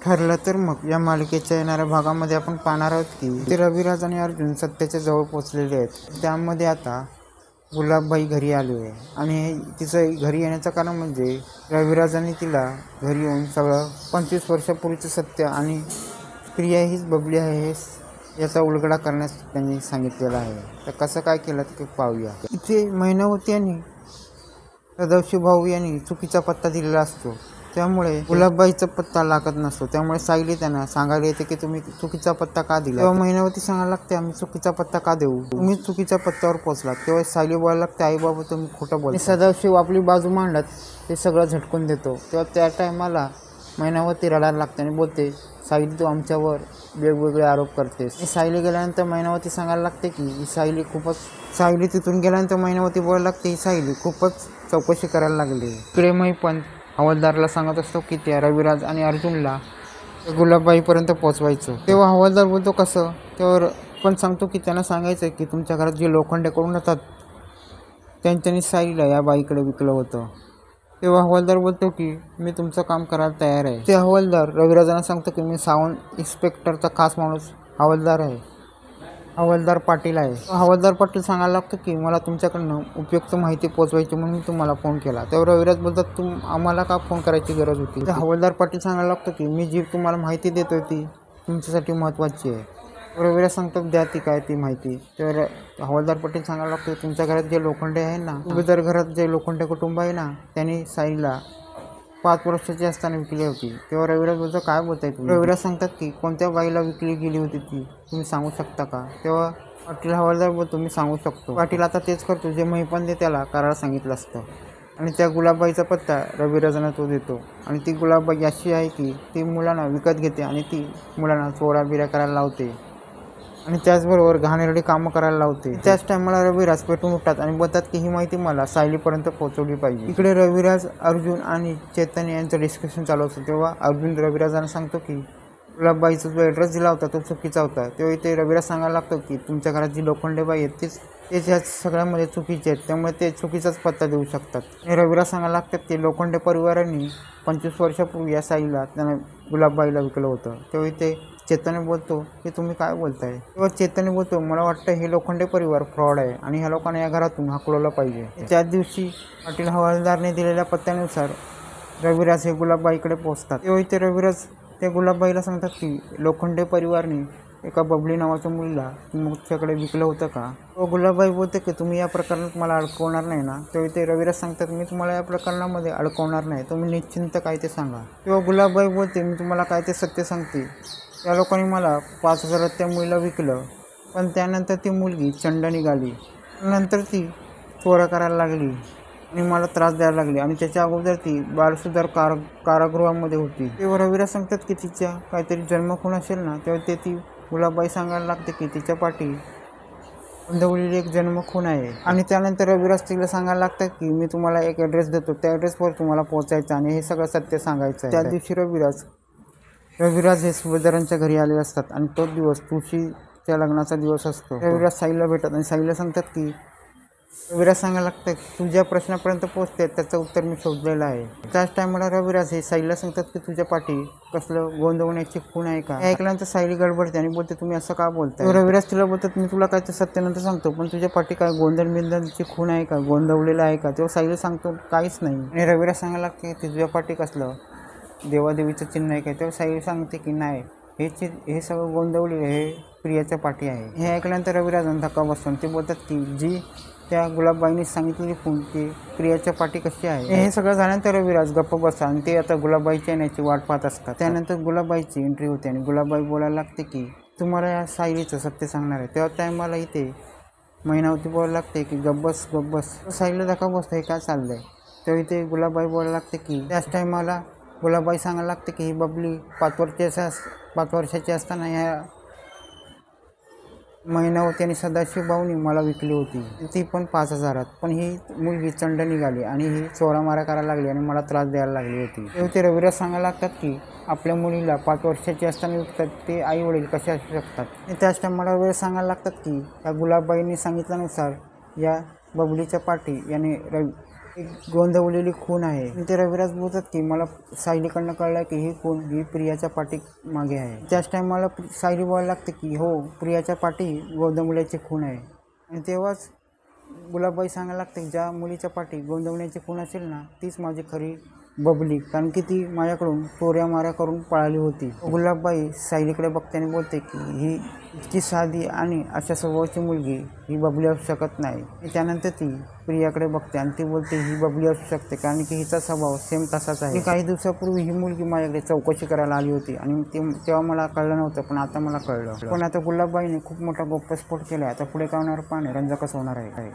ठरलं तर मग या मालिकेच्या येणाऱ्या भागामध्ये आपण पाहणार आहोत की ते रविराज आणि अर्जुन सत्याच्या जवळ पोचलेले आहेत। त्यामध्ये आता गुलाबबाई घरी आली आहे आणि तिचं घरी येण्याचं कारण म्हणजे रविराजांनी तिला घरी येऊन सगळं 25 वर्षापूर्वीचं सत्य आणि प्रिया हीच बबली आहे याचा उलगडा करण्यास त्यांनी सांगितलेला आहे। तर कसं काय केलं ते पाहूया। इथे मैनावती आणि सदाशिव भाऊ यांनी चुकीचा पत्ता दिलेला असतो, त्यामुळे गुलाबबाईचा पत्ता लागत नसतो। त्यामुळे सायली त्यांना सांगायला येते की तुम्ही चुकीचा पत्ता का दिला। तेव्हा मैनावती सांगायला लागते आम्ही चुकीचा पत्ता का देऊ, तुम्ही चुकीच्या पत्त्यावर पोहोचलात। तेव्हा सायली बोलायला लागते आई बाबा तुम्ही खोटं बोलता। सदाशिव आपली बाजू मांडत ते सगळं झटकून देतो। तेव्हा त्या टायमाला मैनावती रडायला लागते आणि बोलते सायली तू आमच्यावर वेगवेगळे आरोप करतेस। सायली गेल्यानंतर मैनावती सांगायला लागते की सायली तिथून गेल्यानंतर मैनावती बोलायला लागते ही सायली खूपच चौकशी करायला लागली। इकडे मी पण हवालदारला सांगत असतो की त्या रविराज आणि अर्जुनला गुलाबबाईपर्यंत पोचवायचं। तेव्हा हवालदार बोलतो कसं, तेव्हा पण सांगतो की त्यांना सांगायचं की तुमच्या घरात जे लोखंडे करून येतात त्यांच्यानी सायलीला या बाईकडे विकलं होतं। तेव्हा हवालदार बोलतो की मी तुमचं काम करायला तयार आहे। ते हवालदार रविराजांना सांगतो की मी सावंत इन्स्पेक्टरचा खास माणूस हवालदार पाटील आहे। हवालदार पाटील सांगायला लागतो की मला तुमच्याकडनं उपयुक्त माहिती पोहोचवायची म्हणून मी तुम्हाला फोन केला। तेव्हा रविराज बोलतात आम्हाला का फोन करायची गरज होती। तर हवालदार पाटील सांगायला लागतो की मी जी तुम्हाला माहिती देतोय ती तुमच्यासाठी महत्त्वाची आहे। रविराज सांगतात द्या ती काय ती माहिती। तर हवालदार पाटील सांगायला लागतो तुमच्या घरात जे लोखंडे आहे ना, उभेदार घरात जे लोखंडे कुटुंब आहे ना, त्यांनी सायलीला 5 वर्षाची असताना विकली होती। तेव्हा रविराज बोलतो काय बोलताय तुम्ही। रविराज सांगतात की कोणत्या बाईला विकली गेली होती ती तुम्ही सांगू शकता का। तेव्हा पाटील हवालदार बोलतो मी सांगू शकतो। पाटील आता तेच करतो जे महिपंदे त्याला करायला सांगितलं असतं आणि त्या गुलाबबाईचा पत्ता रविराजांना तो देतो। आणि ती गुलाबबाई अशी आहे की ती मुलांना विकत घेते आणि ती मुलांना चोऱ्या करायला लावते आणि त्याचबरोबर घाणेरडी कामं करायला लावते। त्याच टायमाला रविराज पेटून उठतात आणि बोलतात की ही माहिती मला सायलीपर्यंत पोहोचवली पाहिजे। इकडे रविराज अर्जुन आणि चैतन्य यांचं डिस्कशन चालू असतं। तेव्हा अर्जुन रविराजांना सांगतो की गुलाबबाईचा जो ॲड्रेस दिला होता तो चुकीचा होता। तेव्हा इथे रविराज सांगायला लागतो की तुमच्या घरात जी लोखंडे बाई आहेत तेच ह्या सगळ्यामध्ये चुकीचे आहेत, त्यामुळे ते चुकीचाच पत्ता देऊ शकतात। आणि रविराज सांगायला लागतात की लोखंडे परिवारांनी 25 वर्षापूर्वी या सायलीला त्यांना गुलाबबाईला विकलं होतं। तेव्हा इथे चैतन्य बोलतो की तुम्ही काय बोलताय। तेव्हा चैतन्य बोलतो मला वाटतं हे लोखंडे परिवार फ्रॉड आहे आणि ह्या लोकांना या घरातून हाकलवलं पाहिजे। त्याच दिवशी पाटील हवालदारने दिलेल्या पत्त्यानुसार रविराज हे गुलाबबाईकडे पोहोचतात। तेव्हा इथे रविराज त्या गुलाबबाईला सांगतात की लोखंडे परिवारने एका बबली नावाच्या मुलीला तुमच्याकडे विकलं होतं का। व गुलाबबाई बोलते की तुम्ही या प्रकरणात मला अडकवणार नाही ना। तेव्हा इथे रविराज सांगतात मी तुम्हाला या प्रकरणामध्ये अडकवणार नाही, तुम्ही निश्चिंत काय ते सांगा। तेव्हा गुलाबबाई बोलते मी तुम्हाला काय ते सत्य सांगते, त्या लोकांनी मला 5,000 त्या मुलीला विकलं, पण त्यानंतर ती मुलगी चंड निघाली, नंतर ती चोऱ्या करायला लागली आणि मला त्रास द्यायला लागली आणि त्याच्या अगोदर ती बालसुधार कारागृहामध्ये होती। तेव्हा रविराज सांगतात की तिच्या काहीतरी जन्मखून असेल ना। तेव्हा ती गुलाबबाई सांगायला लागते की तिच्या पाठी गोंधवलेली एक जन्मखून आहे। आणि त्यानंतर रविराज तिला सांगायला लागतात की मी तुम्हाला एक ॲड्रेस देतो, त्या ॲड्रेसवर तुम्हाला पोहोचायचं आणि हे सगळं सत्य सांगायचं आहे। त्या दिवशी रविराज हे सुभेदारांच्या घरी आले असतात आणि तोच दिवस तुळशीच्या लग्नाचा दिवस असतो। रविराज सायलीला भेटतात आणि सायलीला सांगतात की रविराज सांगायला लागतं तू ज्या प्रश्नापर्यंत पोहोचते त्याचं उत्तर मी शोधलेलं आहे। त्याच टायमाला रविराज हे सायलीला सांगतात की तुझ्या पाठी कसलं गोंधवण्याची खूण आहे का। हे ऐकल्यानंतर सायली गडबडते आणि बोलते तुम्ही असं का बोलताय। रविराज तिला बोलतात मी तुला काय ते सत्यानंतर सांगतो, पण तुझ्या पाठी काय गोंधळची खूण आहे का, गोंधवलेलं आहे का। तेव्हा सायली सांगतो काहीच नाही आणि रविराज सांगायला लागते तुझ्या पाठी कसलं देवादेवीचं चिन्ह आहे का। तेव्हा सायली सांगते की नाही हे सगळं गोंधवलेलं हे प्रियाच्या पाठी आहे। हे ऐकल्यानंतर रविराजांना धक्का बसतो ते बोलतात की जी त्या गुलाबबाईंनी सांगितलेली खूण ती प्रियाच्या पाठी कशी आहे। हे सगळं झाल्यानंतर रविराज गप्प बसतात आणि ते आता गुलाबबाईच्या येण्याची वाट पाहत असतात। त्यानंतर गुलाबबाईची एंट्री होते आणि गुलाबबाई बोलायला लागते की तुम्हाला या सायलीचं सत्य सांगणार आहे। तेव्हा टायमाला इथे मैनावती बोलायला लागते की गब्बस सायलीला धक्का बसतो हे काय चाललंय। तेव्हा इथे गुलाबबाई बोलायला लागते की त्याच टायमाला गुलाबबाई सांगायला लागते की ही बबली 5 वर्षाची असताना ह्या मैनावती आणि सदाशिव भाऊनी मला विकली होती, ती पण 5,000त। पण ही मुलगी चंड निघाली आणि ही चोरामारा करायला लागली आणि मला त्रास द्यायला लागली होती। तेव्हा ते रविराज सांगायला लागतात की आपल्या मुलीला 5 वर्षाची असताना विकतात ते आई वडील कसे असू शकतात। आणि त्याच टायमाला रविराज सांगायला लागतात की त्या गुलाबबाईंनी सांगितल्यानुसार या बबलीच्या पाठी याने एक गोंधवलेली खून आहे. ते रविराज बोलतात की मला सायलीकडनं कळलं की ही खून ही प्रियाच्या पाठी मागे आहे. त्याच टाइम मला सायली बोलायला लागते की हो, प्रियाच्या पाठी गोंधवल्याची खून आहे. आणि तेव्हाच गुलाबबाई सांगायला लागते ज्या मुलीच्या पाठी गोंधवण्याची खून असेल ना, तीच माझी खरी बबली, कारण की ती माझ्याकडून चोऱ्या माऱ्या करून पळाली होती. गुलाबबाई सायलीकडे बघते आणि बोलते की ही इतकी साधी आणि अशा स्वभावाची मुलगी ही बबली असू शकत नाही. त्यानंतर ती प्रियाकडे बघते आणि ती बोलते ही बबली असू शकते, कारण की हिचा स्वभाव सेम तसाच आहे. काही दिवसापूर्वी ही मुलगी माझ्याकडे चौकशी करायला आली होती आणि तेव्हा मला कळलं नव्हतं, पण आता मला कळलं. पण आता गुलाबबाईने खूप मोठा गौप्यस्फोट केला. आता पुढे काय होणार पाहणे रंजकच होणार आहे.